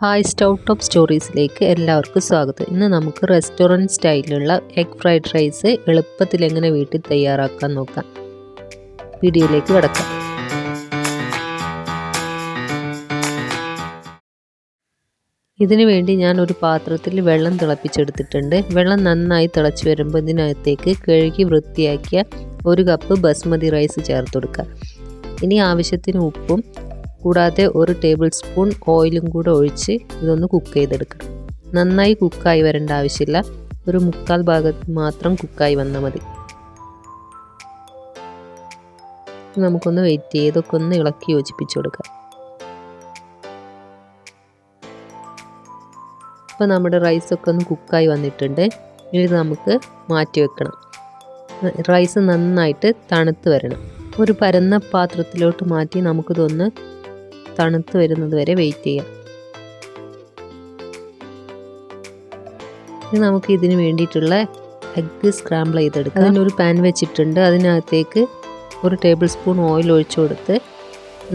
Hi stove top സ്റ്റോറീസിലേക്ക് എല്ലാവർക്കും സ്വാഗതം. ഇന്ന് നമുക്ക് റെസ്റ്റോറൻറ്റ് സ്റ്റൈലിലുള്ള എഗ് ഫ്രൈഡ് റൈസ് എളുപ്പത്തിൽ എങ്ങനെ വീട്ടിൽ തയ്യാറാക്കാൻ നോക്കാം. വീഡിയോയിലേക്ക് കടക്കാം. ഇതിനു വേണ്ടി ഞാൻ ഒരു പാത്രത്തിൽ വെള്ളം തിളപ്പിച്ചെടുത്തിട്ടുണ്ട്. വെള്ളം നന്നായി തിളച്ച് വരുമ്പോൾ ഇതിനകത്തേക്ക് കഴുകി വൃത്തിയാക്കിയ 1 കപ്പ് ബസ്മതി റൈസ് ചേർത്ത് കൊടുക്കുക. ഇനി ആവശ്യത്തിന് ഉപ്പും കൂടാതെ 1 ടേബിൾ സ്പൂൺ ഓയിലും കൂടെ ഒഴിച്ച് ഇതൊന്ന് കുക്ക് ചെയ്തെടുക്കണം. നന്നായി കുക്കായി വരേണ്ട ആവശ്യമില്ല, ഒരു 3/4 ഭാഗത്ത് മാത്രം കുക്കായി വന്നാൽ മതി. നമുക്കൊന്ന് വെയിറ്റ് ചെയ്ത് ഇതൊക്കെ ഒന്ന് ഇളക്കി യോജിപ്പിച്ച് കൊടുക്കാം. ഇപ്പോൾ നമ്മുടെ റൈസൊക്കെ ഒന്ന് കുക്കായി വന്നിട്ടുണ്ട്. ഇനി നമുക്ക് മാറ്റി വെക്കണം. റൈസ് നന്നായിട്ട് തണുത്ത് വരണം. ഒരു പരന്ന പാത്രത്തിലോട്ട് മാറ്റി നമുക്കിതൊന്ന് തണുത്ത് വരുന്നത് വരെ വെയിറ്റ് ചെയ്യാം. ഇനി നമുക്ക് ഇതിന് വേണ്ടിയിട്ടുള്ള എഗ്ഗ് സ്ക്രാമ്പിൾ ചെയ്തെടുക്കാം. അതിനൊരു പാൻ വെച്ചിട്ടുണ്ട്. അതിനകത്തേക്ക് 1 ടേബിൾ സ്പൂൺ ഓയിൽ ഒഴിച്ചു കൊടുത്ത്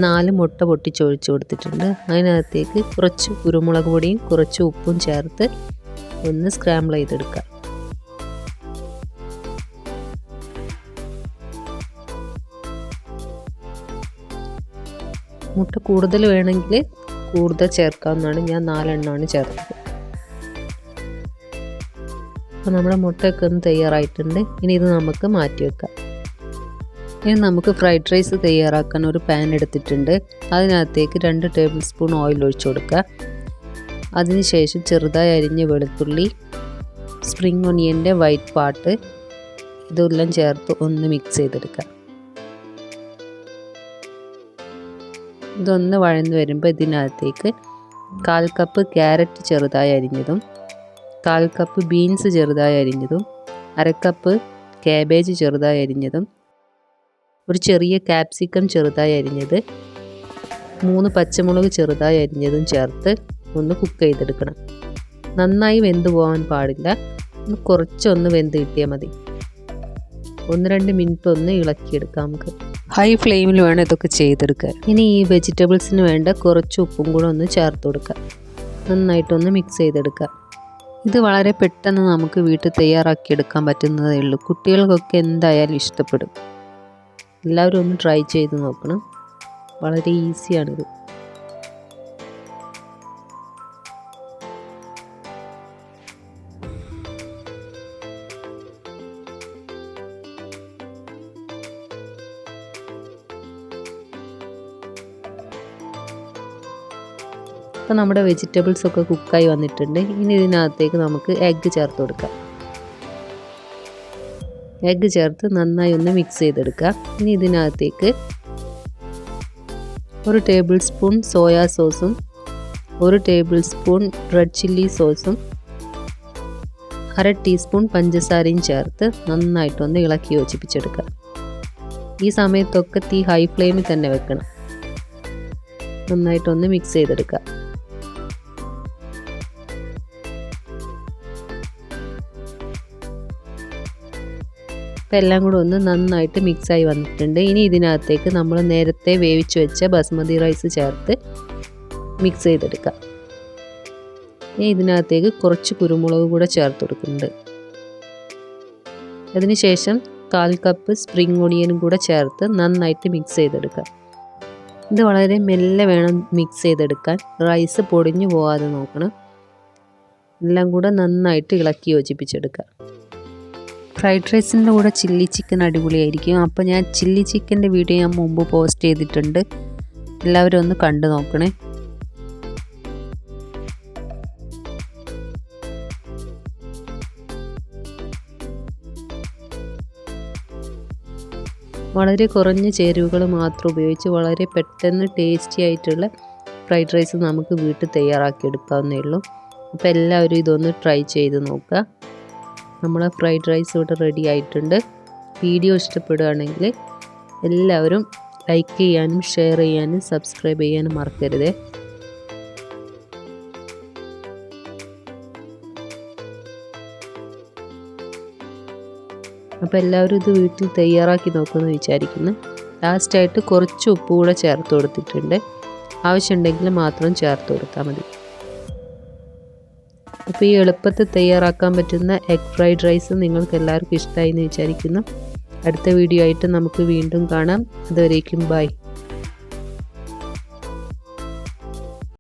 4 മുട്ട പൊട്ടിച്ചൊഴിച്ച് കൊടുത്തിട്ടുണ്ട്. അതിനകത്തേക്ക് കുറച്ച് കുരുമുളക് പൊടിയും കുറച്ച് ഉപ്പും ചേർത്ത് ഒന്ന് സ്ക്രാമ്പിൾ ചെയ്തെടുക്കാം. മുട്ട കൂടുതൽ വേണമെങ്കിൽ കൂടുതൽ ചേർക്കാവുന്നതാണ്. ഞാൻ 4 എണ്ണമാണ് ചേർത്തത്. അപ്പോൾ നമ്മുടെ മുട്ടയൊക്കെ ഒന്ന് തയ്യാറായിട്ടുണ്ട്. ഇനി ഇത് നമുക്ക് മാറ്റി വെക്കാം. ഇനി നമുക്ക് ഫ്രൈഡ് റൈസ് തയ്യാറാക്കാൻ ഒരു പാൻ എടുത്തിട്ടുണ്ട്. അതിനകത്തേക്ക് 2 ടേബിൾ സ്പൂൺ ഓയിൽ ഒഴിച്ചു കൊടുക്കുക. അതിനുശേഷം ചെറുതായി അരിഞ്ഞ വെളുത്തുള്ളി, സ്പ്രിംഗ് ഒനിയൻ്റെ വൈറ്റ് പാർട്ട് ഇതെല്ലാം ചേർത്ത് ഒന്ന് മിക്സ് ചെയ്തെടുക്കുക. ഇതൊന്ന് വഴന്ന് വരുമ്പോൾ ഇതിനകത്തേക്ക് 1/4 കപ്പ് ക്യാരറ്റ് ചെറുതായി അരിഞ്ഞതും, 1/4 കപ്പ് ബീൻസ് ചെറുതായി അരിഞ്ഞതും, 1/2 കപ്പ് കാബേജ് ചെറുതായി അരിഞ്ഞതും, ഒരു ചെറിയ ക്യാപ്സിക്കം ചെറുതായി അരിഞ്ഞത്, 3 പച്ചമുളക് ചെറുതായി അരിഞ്ഞതും ചേർത്ത് ഒന്ന് കുക്ക് ചെയ്തെടുക്കണം. നന്നായി വെന്ത് പോകാൻ പാടില്ല, കുറച്ചൊന്ന് വെന്ത് കിട്ടിയാൽ മതി. 1-2 മിനിറ്റ് ഒന്ന് ഇളക്കിയെടുക്കാം. നമുക്ക് ഹൈ ഫ്ലെയിമിൽ വേണം ഇതൊക്കെ ചെയ്തെടുക്കാൻ. ഇനി ഈ വെജിറ്റബിൾസിന് വേണ്ട കുറച്ച് ഉപ്പും കൂടെ ഒന്ന് ചേർത്ത് കൊടുക്കുക. നന്നായിട്ടൊന്ന് മിക്സ് ചെയ്തെടുക്കുക. ഇത് വളരെ പെട്ടെന്ന് നമുക്ക് വീട്ടിൽ തയ്യാറാക്കിയെടുക്കാൻ പറ്റുന്നതേ ഉള്ളൂ. കുട്ടികൾക്കൊക്കെ എന്തായാലും ഇഷ്ടപ്പെടും. എല്ലാവരും ഒന്ന് ട്രൈ ചെയ്ത് നോക്കണം. വളരെ ഈസിയാണിത്. അപ്പോൾ നമ്മുടെ വെജിറ്റബിൾസ് ഒക്കെ കുക്കായി വന്നിട്ടുണ്ട്. ഇനി ഇതിനകത്തേക്ക് നമുക്ക് എഗ്ഗ് ചേർത്ത് കൊടുക്കാം. എഗ്ഗ് ചേർത്ത് നന്നായി ഒന്ന് മിക്സ് ചെയ്തെടുക്കുക. ഇനി ഇതിനകത്തേക്ക് 1 ടേബിൾ സ്പൂൺ സോയാ സോസും 1 ടേബിൾ സ്പൂൺ റെഡ് ചില്ലി സോസും 1/2 ടീസ്പൂൺ പഞ്ചസാരയും ചേർത്ത് നന്നായിട്ടൊന്ന് ഇളക്കി യോജിപ്പിച്ചെടുക്കുക. ഈ സമയത്തൊക്കെ തീ ഹൈ ഫ്ലെയിമിൽ തന്നെ വെക്കണം. നന്നായിട്ടൊന്ന് മിക്സ് ചെയ്തെടുക്കുക. അപ്പോൾ എല്ലാം കൂടെ ഒന്ന് നന്നായിട്ട് മിക്സായി വന്നിട്ടുണ്ട്. ഇനി ഇതിനകത്തേക്ക് നമ്മൾ നേരത്തെ വേവിച്ച് വെച്ച ബസ്മതി റൈസ് ചേർത്ത് മിക്സ് ചെയ്തെടുക്കുക. ഇനി ഇതിനകത്തേക്ക് കുറച്ച് കുരുമുളക് കൂടെ ചേർത്ത് കൊടുക്കുന്നുണ്ട്. അതിനുശേഷം 1/4 കപ്പ് സ്പ്രിംഗ് ഒണിയനും കൂടെ ചേർത്ത് നന്നായിട്ട് മിക്സ് ചെയ്തെടുക്കുക. ഇത് വളരെ മെല്ലെ വേണം മിക്സ് ചെയ്തെടുക്കാൻ. റൈസ് പൊടിഞ്ഞു പോകാതെ നോക്കണം. എല്ലാം കൂടെ നന്നായിട്ട് ഇളക്കി യോജിപ്പിച്ചെടുക്കുക. ഫ്രൈഡ് റൈസിൻ്റെ കൂടെ ചില്ലി ചിക്കൻ അടിപൊളിയായിരിക്കും. അപ്പോൾ ഞാൻ ചില്ലി ചിക്കൻ്റെ വീഡിയോ ഞാൻ മുമ്പ് പോസ്റ്റ് ചെയ്തിട്ടുണ്ട്. എല്ലാവരും ഒന്ന് കണ്ടു നോക്കണേ. വളരെ കുറഞ്ഞ ചേരുവകൾ മാത്രം ഉപയോഗിച്ച് വളരെ പെട്ടെന്ന് ടേസ്റ്റി ആയിട്ടുള്ള ഫ്രൈഡ് റൈസ് നമുക്ക് വീട്ടിൽ തയ്യാറാക്കിയെടുക്കാവുന്നേ ഉള്ളൂ. അപ്പോൾ എല്ലാവരും ഇതൊന്ന് ട്രൈ ചെയ്ത് നോക്കുക. നമ്മളെ ഫ്രൈഡ് റൈസ് ഇവിടെ റെഡി ആയിട്ടുണ്ട്. വീഡിയോ ഇഷ്ടപ്പെടുകയാണെങ്കിൽ എല്ലാവരും ലൈക്ക് ചെയ്യാനും ഷെയർ ചെയ്യാനും സബ്സ്ക്രൈബ് ചെയ്യാനും മറക്കരുത്. അപ്പോൾ എല്ലാവരും ഇത് വീട്ടിൽ തയ്യാറാക്കി നോക്കുമെന്ന് വിചാരിക്കുന്നു. ലാസ്റ്റായിട്ട് കുറച്ച് ഉപ്പ് കൂടെ ചേർത്ത് കൊടുത്തിട്ടുണ്ട്. ആവശ്യമുണ്ടെങ്കിൽ മാത്രം ചേർത്ത് കൊടുത്താൽ മതി. അപ്പോൾ ഈ എളുപ്പത്തിൽ തയ്യാറാക്കാൻ പറ്റുന്ന എഗ് ഫ്രൈഡ് റൈസ് നിങ്ങൾക്ക് എല്ലാവർക്കും ഇഷ്ടമായി എന്ന് വിചാരിക്കുന്നു. അടുത്ത വീഡിയോ ആയിട്ട് നമുക്ക് വീണ്ടും കാണാം. അതുവരേക്കും ബൈ.